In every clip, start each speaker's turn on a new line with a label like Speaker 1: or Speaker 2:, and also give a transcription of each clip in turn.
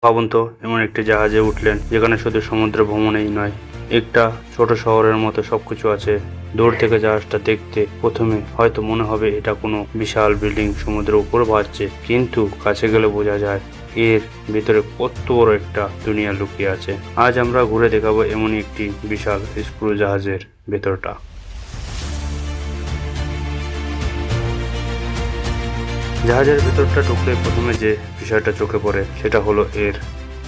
Speaker 1: ভাবুন তো, এমন একটি জাহাজে উঠলেন যেখানে শুধু সমুদ্র ভ্রমণেই নয়, একটা ছোট শহরের মতো সবকিছু আছে। দূর থেকে জাহাজটা দেখতে প্রথমে হয়তো মনে হবে এটা কোনো বিশাল বিল্ডিং সমুদ্রের উপর ভাসছে, কিন্তু কাছে গেলে বোঝা যায় এর ভিতরে কত বড় একটা দুনিয়া লুকিয়ে আছে। আজ আমরা ঘুরে দেখাবো এমনই একটি বিশাল স্ক্রু জাহাজের ভেতরটা। জাহাজের ভেতরটা ঢুকলে প্রথমে যে বিষয়টা চোখে পড়ে সেটা হলো এর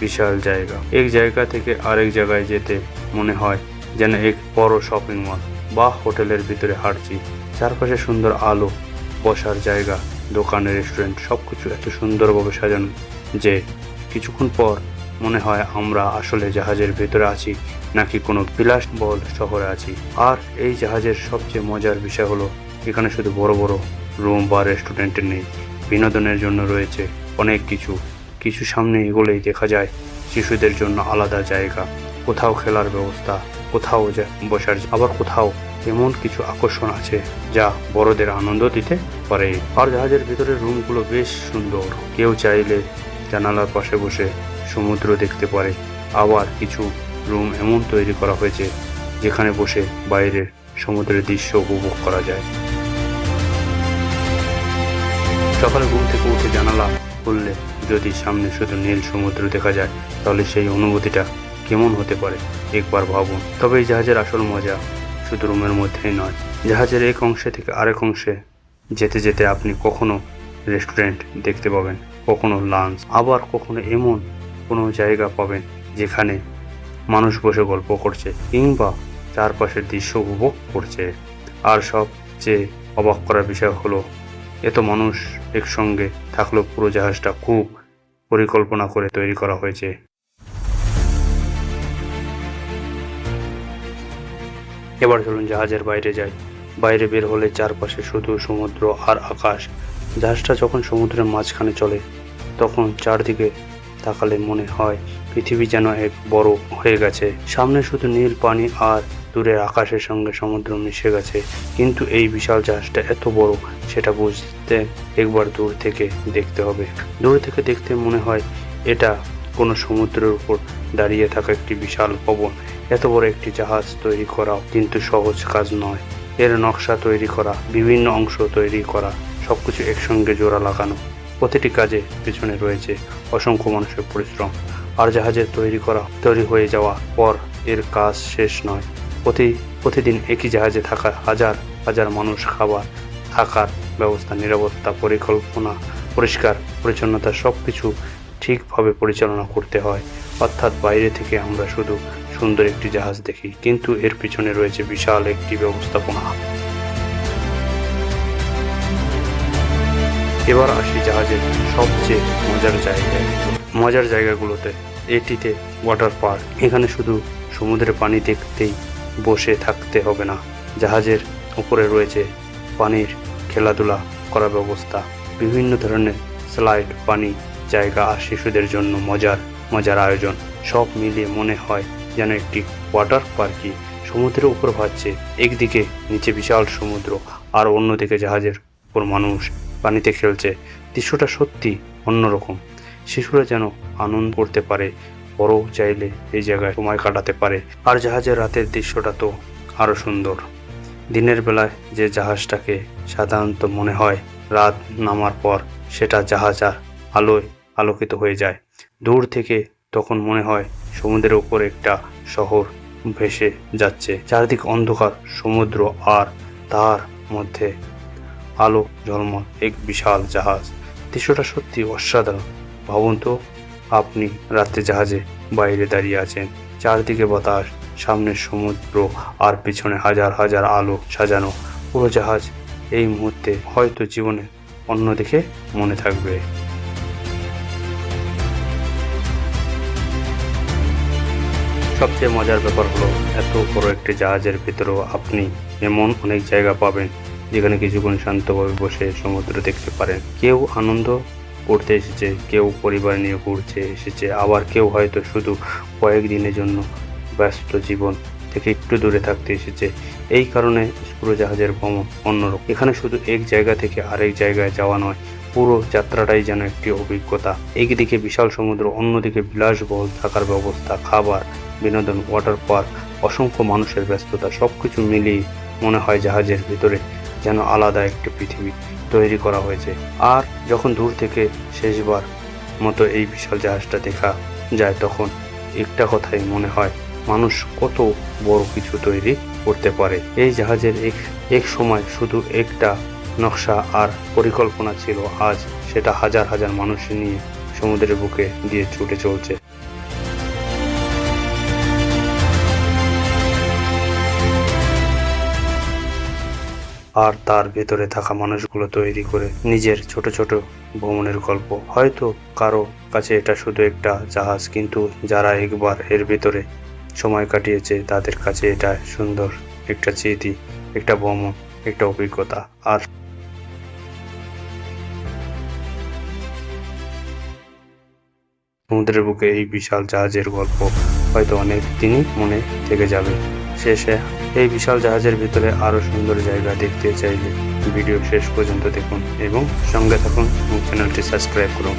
Speaker 1: বিশাল জায়গা। এক জায়গা থেকে আরেক জায়গায় যেতে মনে হয় যেন এক বড় শপিং মল বা হোটেলের ভিতরে হাঁটছি। চারপাশে সুন্দর আলো, বসার জায়গা, দোকান, রেস্টুরেন্ট, সবকিছু এত সুন্দরভাবে সাজানো যে কিছুক্ষণ পর মনে হয় আমরা আসলে জাহাজের ভেতরে আছি নাকি কোনো বিলাসবহুল শহরে আছি। আর এই জাহাজের সবচেয়ে মজার বিষয় হলো এখানে শুধু বড় বড় রুম বা রেস্টুরেন্ট নেই, বিনোদনের জন্য রয়েছে অনেক কিছু। কিছু সামনে এগোলেই দেখা যায় শিশুদের জন্য আলাদা জায়গা, কোথাও খেলার ব্যবস্থা, কোথাও বসার, আবার কোথাও এমন কিছু আকর্ষণ আছে যা বড়দের আনন্দ দিতে পারে। আর জাহাজের ভিতরের রুমগুলো বেশ সুন্দর। কেউ চাইলে জানালার পাশে বসে সমুদ্র দেখতে পারে, আবার কিছু রুম এমন তৈরি করা হয়েছে যেখানে বসে বাইরের সমুদ্রের দৃশ্য উপভোগ করা যায়। সকালে ঘুম থেকে উঠে জানালা খুললে যদি সামনে শুধু নীল সমুদ্র দেখা যায় তাহলে সেই অনুভূতিটা কেমন হতে পারে একবার ভাবুন। তবে এই জাহাজের আসল মজা শুধু রুমের মধ্যেই নয়, জাহাজের এক অংশে থেকে আরেক অংশে যেতে যেতে আপনি কখনো রেস্টুরেন্ট দেখতে পাবেন, কখনো লাঞ্চ, আবার কখনো এমন কোনো জায়গা পাবেন যেখানে মানুষ বসে গল্প করছে কিংবা চারপাশের দৃশ্য উপভোগ করছে। আর সবচেয়ে অবাক করার বিষয় হলো এত মানুষ একসঙ্গে থাকলেও পুরো জাহাজটা খুব পরিকল্পনা করে তৈরি করা হয়েছে। এবার চলুন জাহাজের বাইরে যাই। বাইরে বের হলে চারপাশে শুধু সমুদ্র আর আকাশ। জাহাজটা যখন সমুদ্রের মাঝখানে চলে তখন চারদিকে তাকালে মনে হয় পৃথিবী যেন এক বড় হয়ে গেছে। সামনে শুধু নীল পানি আর দূরের আকাশের সঙ্গে সমুদ্র মিশে গেছে। কিন্তু এই বিশাল জাহাজটা এত বড় সেটা বুঝতে একবার দূর থেকে দেখতে হবে। দূর থেকে দেখতে মনে হয় এটা কোনো সমুদ্রের উপর দাঁড়িয়ে থাকা একটি বিশাল ভবন। এত বড় একটি জাহাজ তৈরি করাও কিন্তু সহজ কাজ নয়। এর নকশা তৈরি করা, বিভিন্ন অংশ তৈরি করা, সবকিছু একসঙ্গে জোড়া লাগানো, প্রতিটি কাজে পিছনে রয়েছে অসংখ্য মানুষের পরিশ্রম। আর জাহাজের তৈরি হয়ে যাওয়া পর এর কাজ শেষ নয়। প্রতিদিন একই জাহাজে থাকা হাজার হাজার মানুষ খাবার, থাকার ব্যবস্থা, নিরাপত্তা, পরিকল্পনা, পরিষ্কার পরিচ্ছন্নতা সবকিছু ঠিকভাবে পরিচালনা করতে হয়। অর্থাৎ বাইরে থেকে আমরা শুধু সুন্দর একটি জাহাজ দেখি, কিন্তু এর পিছনে রয়েছে বিশাল একটি ব্যবস্থাপনা। এবার আসি জাহাজের সবচেয়ে মজার জায়গাগুলোতে। এটিতে ওয়াটার পার্ক। এখানে শুধু সমুদ্রের পানি দেখতেই বসে থাকতে হবে না, জাহাজের উপরে রয়েছে পানির খেলাধুলা করার ব্যবস্থা, বিভিন্ন ধরনের স্লাইড, পানি জায়গা আর শিশুদের জন্য মজার আয়োজন। সব মিলিয়ে মনে হয় যেন একটি ওয়াটার পার্কই সমুদ্রের উপর ভাসছে। একদিকে নিচে বিশাল সমুদ্র আর অন্যদিকে জাহাজের উপর মানুষ পানিতে খেলছে। দৃশ্যটা সত্যি অন্যরকম। শিশুরা যেন আনন্দ করতে পারে, বড় চাইলে এই জায়গায় সময় কাটাতে পারে। আর জাহাজের রাতের দৃশ্যটা তো আরো সুন্দর। দিনের বেলায় যে জাহাজটাকে সাধারণত মনে হয় রাত নামার পর, সেটা জাহাজ আর আলোয় আলোকিত হয়ে যায়। দূর থেকে তখন মনে হয় সমুদ্রের উপর একটা শহর ভেসে যাচ্ছে। চারদিক অন্ধকার সমুদ্র আর তার মধ্যে আলো ঝলমল এক বিশাল জাহাজ। দৃশ্যটা সত্যি অসাধারণ। ভাবুন তো, আপনি রাতে জাহাজে বাইরে দাঁড়িয়ে আছেন, চারদিকে বাতাস, সামনে সমুদ্র আর পিছনে হাজার হাজার আলো সাজানো পুরো জাহাজ। এই মুহূর্তে হয়তো জীবনে অন্য দিকে মনে থাকবে। সবচেয়ে মজার ব্যাপার হলো এত বড় একটি জাহাজের ভিতরেও আপনি এমন অনেক জায়গা পাবেন যেখানে কিছুক্ষণ শান্তভাবে বসে সমুদ্র দেখতে পারেন। কেউ আনন্দ করতে এসেছে, কেউ পরিবার নিয়ে ঘুরতে এসেছে, আবার কেউ হয়তো শুধু কয়েকদিনের জন্য ব্যস্ত জীবন থেকে একটু দূরে থাকতে এসেছে। এই কারণে স্ক্রু জাহাজের ভ্রমণ অন্যরকম। এখানে শুধু এক জায়গা থেকে আরেক জায়গায় যাওয়া নয়, পুরো যাত্রাটাই যেন একটি অভিজ্ঞতা। একদিকে বিশাল সমুদ্র, অন্যদিকে বিলাসবহুল থাকার ব্যবস্থা, খাবার, বিনোদন, ওয়াটার পার্ক, অসংখ্য মানুষের ব্যস্ততা, সবকিছু মিলিয়ে মনে হয় জাহাজের ভিতরে যেন আলাদা একটি পৃথিবী তৈরি করা হয়েছে। আর যখন দূর থেকে শেষবার মতো এই বিশাল জাহাজটা দেখা যায়, তখন একটা কথাই মনে হয়, মানুষ কত বড় কিছু তৈরি করতে পারে। এই জাহাজের এক সময় শুধু একটা নকশা আর পরিকল্পনা ছিল, আজ সেটা হাজার হাজার মানুষ নিয়ে সমুদ্রের বুকে দিয়ে ছুটে চলছে। আর তার ভেতরে থাকা মানুষগুলো তৈরি করে নিজের ছোট ছোট ভ্রমণের গল্প। হয়তো কারো কাছে এটা শুধু একটা জাহাজ, কিন্তু যারা একবার এর ভেতরে সময় কাটিয়েছে তাদের কাছে এটা সুন্দর একটা স্মৃতি, একটা ভ্রমণ, একটা অভিজ্ঞতা। আর সমুদ্রের বুকে এই বিশাল জাহাজের গল্প হয়তো অনেক দিনই মনে থেকে যাবে। শেষে এই বিশাল জাহাজের ভিতরে আরো সুন্দর জায়গা দেখতে চাইলে ভিডিও শেষ পর্যন্ত দেখুন এবং সঙ্গে থাকুন এবং চ্যানেলটি সাবস্ক্রাইব করুন।